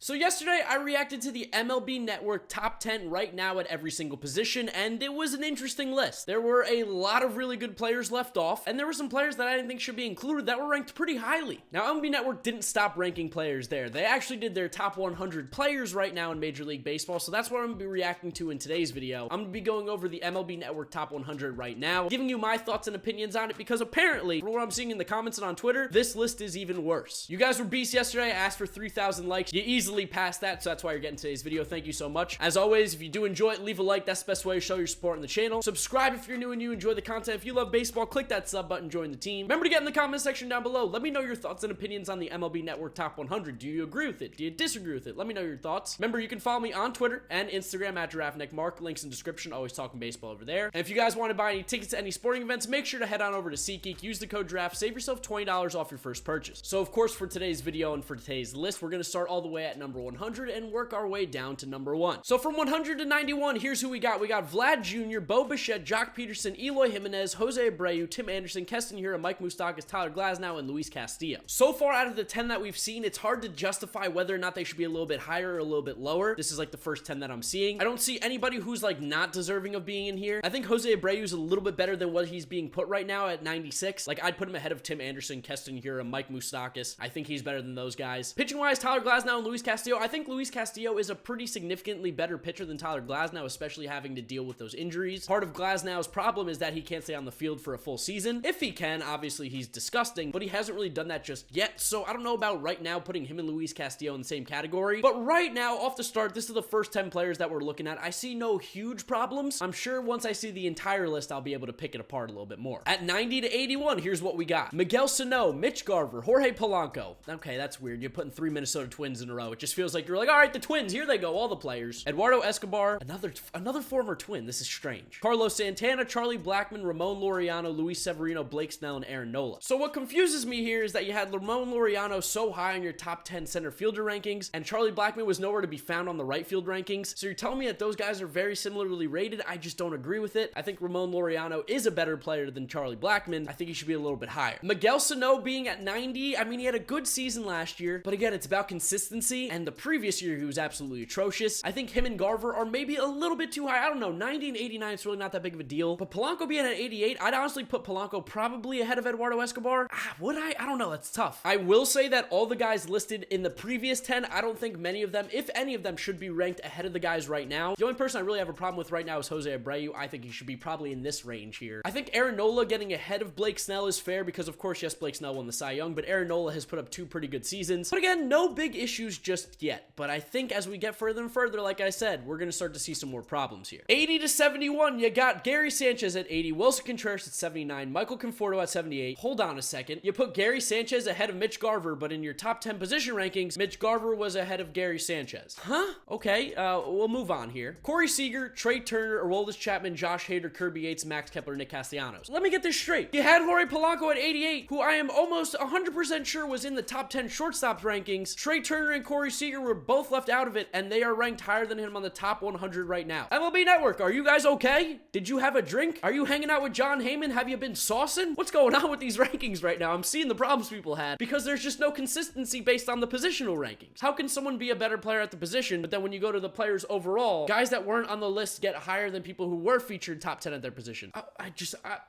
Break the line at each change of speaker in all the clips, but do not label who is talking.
So yesterday, I reacted to the MLB Network top 10 right now at every single position, and it was an interesting list. There were a lot of really good players left off, and there were some players that I didn't think should be included that were ranked pretty highly. Now, MLB Network didn't stop ranking players there. They actually did their top 100 players right now in Major League Baseball, so that's what I'm going to be reacting to in today's video. I'm going to be going over the MLB Network top 100 right now, giving you my thoughts and opinions on it, because apparently, from what I'm seeing in the comments and on Twitter, this list is even worse. You guys were beasts yesterday. I asked for 3,000 likes. You easily passed that, so that's why you're getting today's video. Thank you so much. As always, if you do enjoy it, leave a like. That's the best way to show your support on the channel. Subscribe if you're new and you enjoy the content. If you love baseball, click that sub button, join the team. Remember to get in the comment section down below. Let me know your thoughts and opinions on the MLB Network top 100. Do you agree with it? Do you disagree with it? Let me know your thoughts. Remember, you can follow me on Twitter and Instagram at GiraffeNeckMarc. Links in description. Always talking baseball over there. And if you guys want to buy any tickets to any sporting events, make sure to head on over to SeatGeek. Use the code GIRAFFE. Save yourself $20 off your first purchase. So, of course, for today's video and for today's list, we're going to start all the way at number 100 and work our way down to number 1. So from 100 to 91, here's who we got. We got Vlad Jr., Bo Bichette, Jock Peterson, Eloy Jimenez, Jose Abreu, Tim Anderson, Keston Hiura, Mike Moustakas, Tyler Glasnow, and Luis Castillo. So far out of the 10 that we've seen, it's hard to justify whether or not they should be a little bit higher or a little bit lower. This is like the first 10 that I'm seeing. I don't see anybody who's like not deserving of being in here. I think Jose Abreu is a little bit better than what he's being put right now at 96. Like, I'd put him ahead of Tim Anderson, Keston Hiura, Mike Moustakas. I think he's better than those guys. Pitching-wise, Tyler Glasnow and Luis Castillo. I think Luis Castillo is a pretty significantly better pitcher than Tyler Glasnow, especially having to deal with those injuries. Part of Glasnow's problem is that he can't stay on the field for a full season. If he can, obviously he's disgusting, but he hasn't really done that just yet, so I don't know about right now putting him and Luis Castillo in the same category. But right now, off the start, this is the first 10 players that we're looking at. I see no huge problems. I'm sure once I see the entire list, I'll be able to pick it apart a little bit more. At 90 to 81, here's what we got. Miguel Sano, Mitch Garver, Jorge Polanco. Okay, that's weird. You're putting 3 Minnesota Twins in a row. It just feels like you're like, all right, the Twins, here they go, all the players. Eduardo Escobar, another former Twin. This is strange. Carlos Santana, Charlie Blackmon, Ramon Laureano, Luis Severino, Blake Snell, and Aaron Nola. So what confuses me here is that you had Ramon Laureano so high on your top 10 center fielder rankings, and Charlie Blackmon was nowhere to be found on the right field rankings. So you're telling me that those guys are very similarly rated? I just don't agree with it. I think Ramon Laureano is a better player than Charlie Blackmon. I think he should be a little bit higher. Miguel Sano being at 90, I mean, he had a good season last year, but again, it's about consistency, and the previous year he was absolutely atrocious. I think him and Garver are maybe a little bit too high. I don't know, 90 and 89 is really not that big of a deal, but Polanco being at 88, I'd honestly put Polanco probably ahead of Eduardo Escobar. Would I? I don't know, that's tough. I will say that all the guys listed in the previous 10, I don't think many of them, if any of them, should be ranked ahead of the guys right now. The only person I really have a problem with right now is Jose Abreu. I think he should be probably in this range here. I think Aaron Nola getting ahead of Blake Snell is fair because, of course, yes, Blake Snell won the Cy Young, but Aaron Nola has put up 2 pretty good seasons. But again, no big issues just yet. But I think as we get further and further, like I said, we're going to start to see some more problems here. 80 to 71, you got Gary Sanchez at 80, Wilson Contreras at 79, Michael Conforto at 78. Hold on a second. You put Gary Sanchez ahead of Mitch Garver, but in your top 10 position rankings, Mitch Garver was ahead of Gary Sanchez. Huh? Okay, we'll move on here. Corey Seager, Trey Turner, Aroldis Chapman, Josh Hader, Kirby Yates, Max Kepler, Nick Castellanos. Let me get this straight. You had Jorge Polanco at 88, who I am almost 100% sure was in the top 10 shortstop rankings. Trey Turner and Corey Seager were both left out of it, and they are ranked higher than him on the top 100 right now. MLB Network, are you guys okay? Did you have a drink? Are you hanging out with John Heyman? Have you been saucing? What's going on with these rankings right now? I'm seeing the problems people had because there's just no consistency based on the positional rankings. How can someone be a better player at the position, but then when you go to the players overall, guys that weren't on the list get higher than people who were featured top 10 at their position?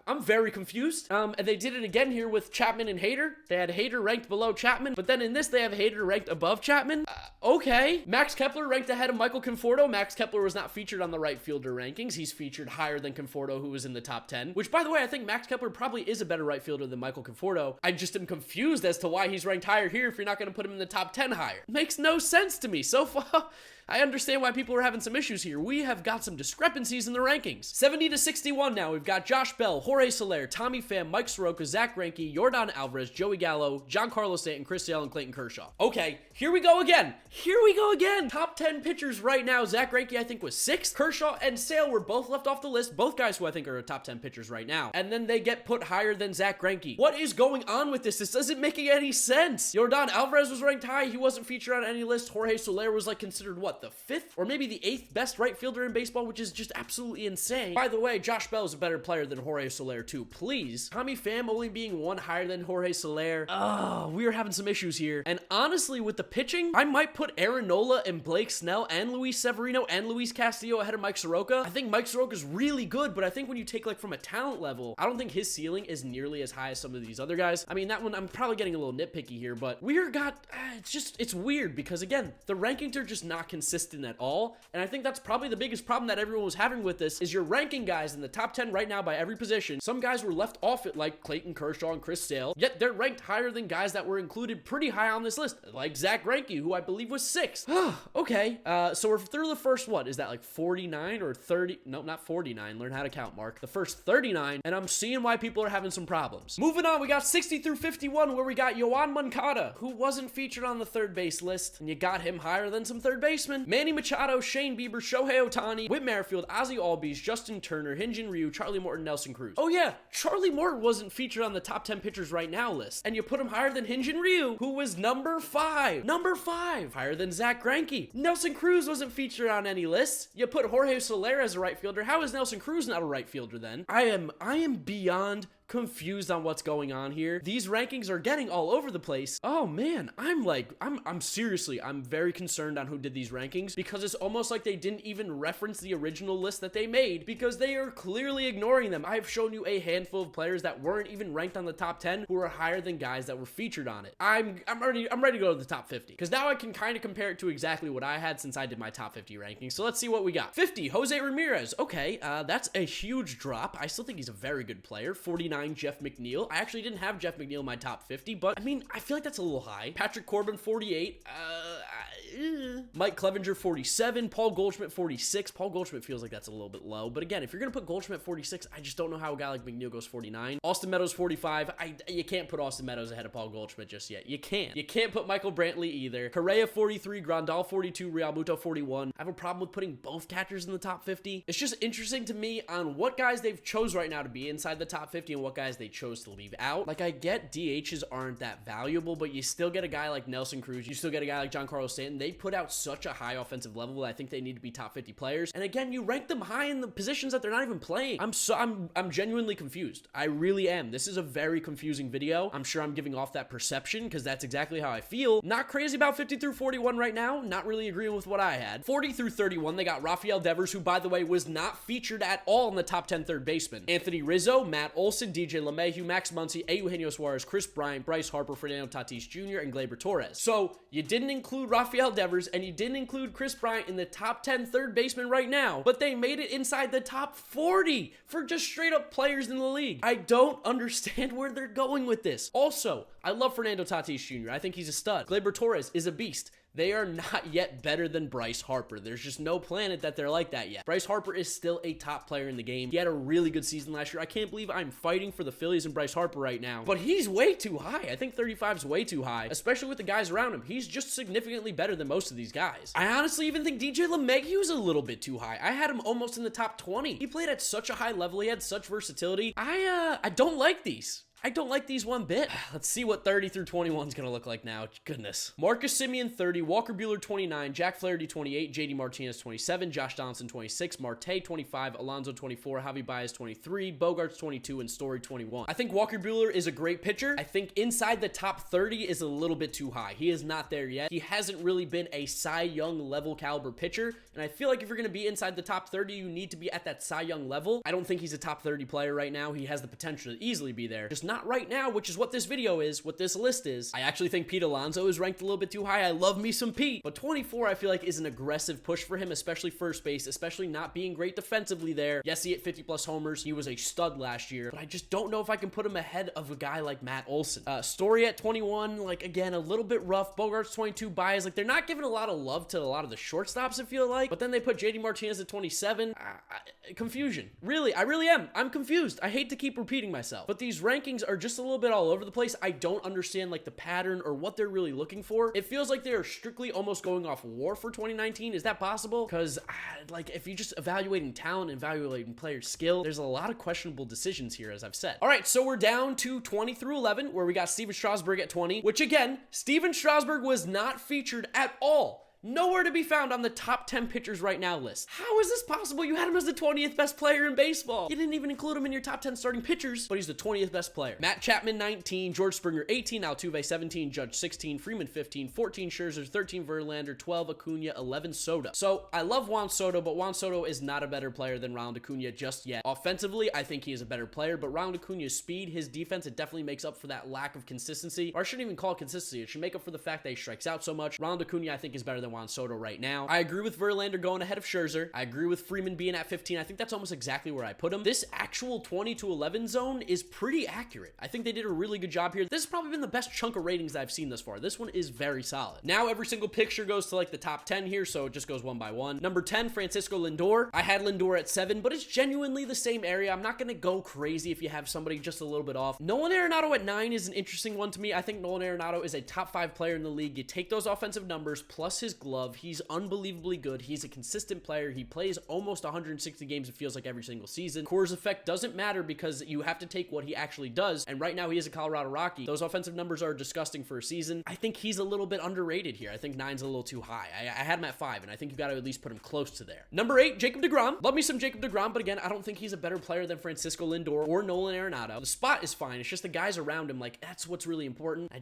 I'm very confused. And they did it again here with Chapman and Hader. They had Hader ranked below Chapman, but then in this they have Hader ranked above Chapman. Okay. Max Kepler ranked ahead of Michael Conforto. Max Kepler was not featured on the right fielder rankings. He's featured higher than Conforto, who was in the top 10, which, by the way, I think Max Kepler probably is a better right fielder than Michael Conforto. I just am confused as to why he's ranked higher here if you're not going to put him in the top 10 higher. Makes no sense to me. So far, I understand why people are having some issues here. We have got some discrepancies in the rankings. 70 to 61 now. We've got Josh Bell, Jorge Soler, Tommy Pham, Mike Soroka, Zach Greinke, Yordan Alvarez, Joey Gallo, Giancarlo Stanton, Chris Sale, and Clayton Kershaw. Okay, here we go again. Here we go again. Top 10 pitchers right now. Zach Greinke, I think, was 6th. Kershaw and Sale were both left off the list. Both guys who I think are top 10 pitchers right now. And then they get put higher than Zach Greinke. What is going on with this? This doesn't make any sense. Yordan Alvarez was ranked high. He wasn't featured on any list. Jorge Soler was like considered, what, what, the 5th or maybe the 8th best right fielder in baseball, which is just absolutely insane. By the way, Josh Bell is a better player than Jorge Soler too, please. Tommy Pham only being one higher than Jorge Soler. We are having some issues here. And honestly, with the pitching, I might put Aaron Nola and Blake Snell and Luis Severino and Luis Castillo ahead of Mike Soroka. I think Mike Soroka is really good, but I think when you take like from a talent level, I don't think his ceiling is nearly as high as some of these other guys. I mean, that one, I'm probably getting a little nitpicky here, but it's weird because again, the rankings are just not consistent at all. And I think that's probably the biggest problem that everyone was having with this is you're ranking guys in the top 10 right now by every position. Some guys were left off it like Clayton Kershaw and Chris Sale, yet they're ranked higher than guys that were included pretty high on this list, like Zach Greinke, who I believe was 6th. Okay, so we're through the first one. Is that like 49 or 30? No, not 49. Learn how to count, Mark. The first 39, and I'm seeing why people are having some problems. Moving on, we got 60 through 51, where we got Yoan Moncada, who wasn't featured on the third base list, and you got him higher than some third basemen. Manny Machado, Shane Bieber, Shohei Ohtani, Whit Merrifield, Ozzie Albies, Justin Turner, Hyun-Jin Ryu, Charlie Morton, Nelson Cruz. Oh yeah, Charlie Morton wasn't featured on the top 10 pitchers right now list, and you put him higher than Hyun-Jin Ryu, who was number 5. Number 5, higher than Zach Greinke. Nelson Cruz wasn't featured on any lists. You put Jorge Soler as a right fielder. How is Nelson Cruz not a right fielder then? I am beyond confused on what's going on here. These rankings are getting all over the place. Oh man, I'm seriously, I'm very concerned on who did these rankings because it's almost like they didn't even reference the original list that they made because they are clearly ignoring them. I've shown you a handful of players that weren't even ranked on the top 10 who are higher than guys that were featured on it. I'm ready to go to the top 50 because now I can kind of compare it to exactly what I had since I did my top 50 rankings. So let's see what we got. 50, Jose Ramirez. Okay, that's a huge drop. I still think he's a very good player. 49, Jeff McNeil. I actually didn't have Jeff McNeil in my top 50, but I mean, I feel like that's a little high. Patrick Corbin, 48. Mike Clevenger, 47. Paul Goldschmidt, 46. Paul Goldschmidt feels like that's a little bit low, but again, if you're gonna put Goldschmidt 46, I just don't know how a guy like McNeil goes 49. Austin Meadows, 45. You can't put Austin Meadows ahead of Paul Goldschmidt just yet. You can't. You can't put Michael Brantley either. Correa, 43. Grandal, 42. Realmuto, 41. I have a problem with putting both catchers in the top 50. It's just interesting to me on what guys they've chose right now to be inside the top 50 and what guys they chose to leave out. Like, I get DHs aren't that valuable, but you still get a guy like Nelson Cruz. You still get a guy like Giancarlo Stanton. They put out such a high offensive level that I think they need to be top 50 players. And again, you rank them high in the positions that they're not even playing. I'm genuinely confused. I really am. This is a very confusing video. I'm sure I'm giving off that perception because that's exactly how I feel. Not crazy about 50 through 41 right now. Not really agreeing with what I had. 40 through 31, they got Rafael Devers, who, by the way, was not featured at all in the top 10 third baseman. Anthony Rizzo, Matt Olson, DJ LeMahieu, Max Muncy, Eugenio Suarez, Chris Bryant, Bryce Harper, Fernando Tatis Jr., and Gleyber Torres. So you didn't include Rafael Devers and you didn't include Chris Bryant in the top 10 third baseman right now, but they made it inside the top 40 for just straight up players in the league. I don't understand where they're going with this. Also, I love Fernando Tatis Jr. I think he's a stud. Gleyber Torres is a beast. They are not yet better than Bryce Harper. There's just no planet that they're like that yet. Bryce Harper is still a top player in the game. He had a really good season last year. I can't believe I'm fighting for the Phillies and Bryce Harper right now, but he's way too high. I think 35 is way too high, especially with the guys around him. He's just significantly better than most of these guys. I honestly even think DJ LeMahieu is a little bit too high. I had him almost in the top 20. He played at such a high level. He had such versatility. I don't like these. I don't like these one bit. Let's see what 30 through 21 is going to look like now. Goodness. Marcus Semien, 30. Walker Buehler, 29. Jack Flaherty, 28. JD Martinez, 27. Josh Donaldson, 26. Marte, 25. Alonso, 24. Javi Baez, 23. Bogarts, 22. And Story, 21. I think Walker Buehler is a great pitcher. I think inside the top 30 is a little bit too high. He is not there yet. He hasn't really been a Cy Young level caliber pitcher. And I feel like if you're going to be inside the top 30, you need to be at that Cy Young level. I don't think he's a top 30 player right now. He has the potential to easily be there. Just not right now, which is what this video is, what this list is. I actually think Pete Alonso is ranked a little bit too high. I love me some Pete, but 24 I feel like is an aggressive push for him, especially first base, especially not being great defensively there. Yes, he hit 50 plus homers. He was a stud last year, but I just don't know if I can put him ahead of a guy like Matt Olson. Story at 21, like again, a little bit rough. Bogarts 22, Baez, like they're not giving a lot of love to a lot of the shortstops, I feel like, but then they put JD Martinez at 27. Confusion. Really, I really am. I'm confused. I hate to keep repeating myself, but these rankings are just a little bit all over the place. I don't understand like the pattern or what they're really looking for. It feels like they are strictly almost going off WAR for 2019. Is that possible? Because like if you're just evaluating talent and evaluating player skill, there's a lot of questionable decisions here, as I've said. All right, so we're down to 20 through 11, where we got Steven Strasburg at 20, which again, Steven Strasburg was not featured at all Nowhere to be found on the top 10 pitchers right now list. How is this possible? You had him as the 20th best player in baseball. You didn't even include him in your top 10 starting pitchers, but he's the 20th best player. Matt Chapman, 19, George Springer, 18, Altuve, 17, Judge, 16, Freeman, 15, 14, Scherzer, 13, Verlander, 12, Acuna, 11, Soto. So I love Juan Soto, but Juan Soto is not a better player than Ronald Acuna just yet. Offensively, I think he is a better player, but Ronald Acuna's speed, his defense, it definitely makes up for that lack of consistency. Or I shouldn't even call it consistency. It should make up for the fact that he strikes out so much. Ronald Acuna, I think, is better than Juan Soto right now. I agree with Verlander going ahead of Scherzer. I agree with Freeman being at 15. I think that's almost exactly where I put him. This actual 20 to 11 zone is pretty accurate. I think they did a really good job here. This has probably been the best chunk of ratings I've seen thus far. This one is very solid. Now every single picture goes to like the top 10 here, so it just goes one by one. Number 10, Francisco Lindor. I had Lindor at 7, but it's genuinely the same area. I'm not going to go crazy if you have somebody just a little bit off. Nolan Arenado at 9 is an interesting one to me. I think Nolan Arenado is a top 5 player in the league. You take those offensive numbers plus his glove. He's unbelievably good. He's a consistent player. He plays almost 160 games, it feels like, every single season. Coors effect doesn't matter because you have to take what he actually does, and right now he is a Colorado Rocky. Those offensive numbers are disgusting for a season. I think he's a little bit underrated here. I think 9's a little too high. I had him at 5, and I think you got to at least put him close to there. Number 8, Jacob DeGrom. Love me some Jacob DeGrom, but again, I don't think he's a better player than Francisco Lindor or Nolan Arenado. The spot is fine. It's just the guys around him. Like, that's what's really important. I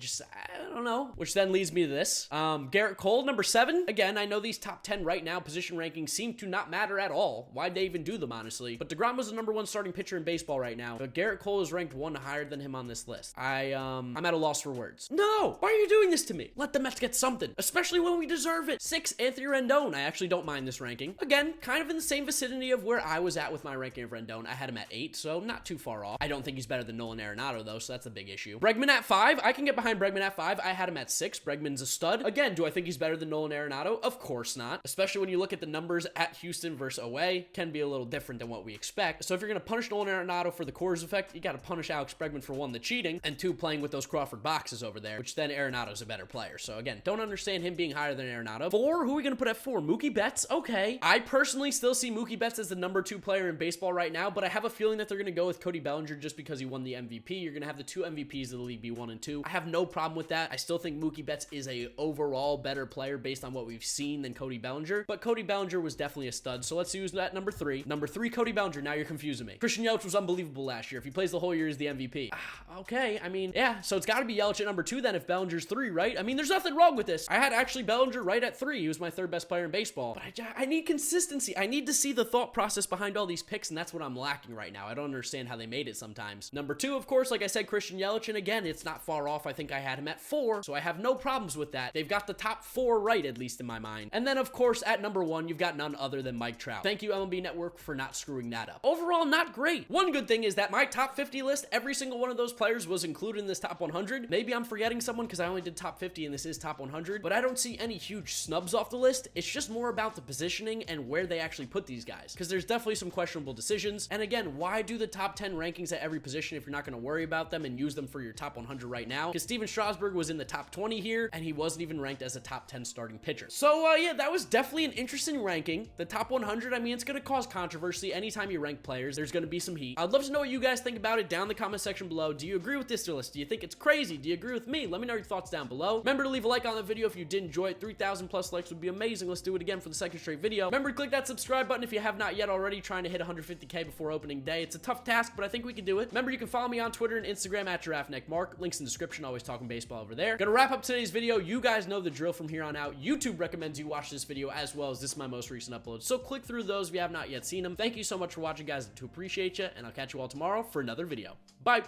don't know. Which then leads me to this. Gerrit Cole, number 7. Again, I know these top 10 right now position rankings seem to not matter at all. Why'd they even do them, honestly? But DeGrom was the number 1 starting pitcher in baseball right now. But Gerrit Cole is ranked 1 higher than him on this list. I'm at a loss for words. No! Why are you doing this to me? Let the Mets get something, especially when we deserve it. 6, Anthony Rendon. I actually don't mind this ranking. Again, kind of in the same vicinity of where I was at with my ranking of Rendon. I had him at 8, so not too far off. I don't think he's better than Nolan Arenado, though, so that's a big issue. Bregman at 5. I can get behind Bregman at 5. I had him at 6. Bregman's a stud. Again, do I think he's better than Nolan Arenado? Of course not. Especially when you look at the numbers at Houston versus away, can be a little different than what we expect. So if you're going to punish Nolan Arenado for the Coors effect, you got to punish Alex Bregman for 1, the cheating, and 2, playing with those Crawford boxes over there, which then Arenado's a better player. So again, don't understand him being higher than Arenado. 4, who are we going to put at 4? Mookie Betts? Okay. I personally still see Mookie Betts as the number 2 player in baseball right now, but I have a feeling that they're going to go with Cody Bellinger just because he won the MVP. You're going to have the 2 MVPs of the league be 1 and 2. I have no problem with that. I still think Mookie Betts is a overall better player based on what we've seen than Cody Bellinger, but Cody Bellinger was definitely a stud. So let's use that number 3. Number 3, Cody Bellinger. Now you're confusing me. Christian Yelich was unbelievable last year. If he plays the whole year, he's the MVP. Okay. I mean, yeah. So it's got to be Yelich at number 2 then if Bellinger's 3, right? I mean, there's nothing wrong with this. I had actually Bellinger right at 3. He was my 3rd best player in baseball, but I need consistency. I need to see the thought process behind all these picks, and that's what I'm lacking right now. I don't understand how they made it sometimes. Number 2, of course, like I said, Christian Yelich, and again, it's not far off. I think I had him at 4, so I have no problems with that. They've got the top 4 right, at least in my mind. And then, of course, at number 1, you've got none other than Mike Trout. Thank you, MLB Network, for not screwing that up. Overall, not great. One good thing is that my top 50 list, every single one of those players was included in this top 100. Maybe I'm forgetting someone because I only did top 50 and this is top 100, but I don't see any huge snubs off the list. It's just more about the positioning and where they actually put these guys, because there's definitely some questionable decisions. And again, why do the top 10 rankings at every position if you're not going to worry about them and use them for your top 100 right now? Because Steven Strasburg was in the top 20 here, and he wasn't even ranked as a top 10 starting pitcher. So yeah, that was definitely an interesting ranking. The top 100, I mean, it's going to cause controversy anytime you rank players. There's going to be some heat. I'd love to know what you guys think about it down in the comment section below. Do you agree with this list? Do you think it's crazy? Do you agree with me? Let me know your thoughts down below. Remember to leave a like on the video if you did enjoy it. 3,000 plus likes would be amazing. Let's do it again for the 2nd straight video. Remember to click that subscribe button if you have not yet already. Trying to hit 150k before opening day. It's a tough task, but I think we can do it. Remember, you can follow me on Twitter and Instagram at GiraffeNeckMarc. Links in the description. Always talking baseball over there. Gonna wrap up today's video. You guys know the drill from here on out. YouTube recommends you watch this video as well as this is my most recent upload. So click through those if you have not yet seen them. Thank you so much for watching, guys. I do appreciate you, and I'll catch you all tomorrow for another video. Bye.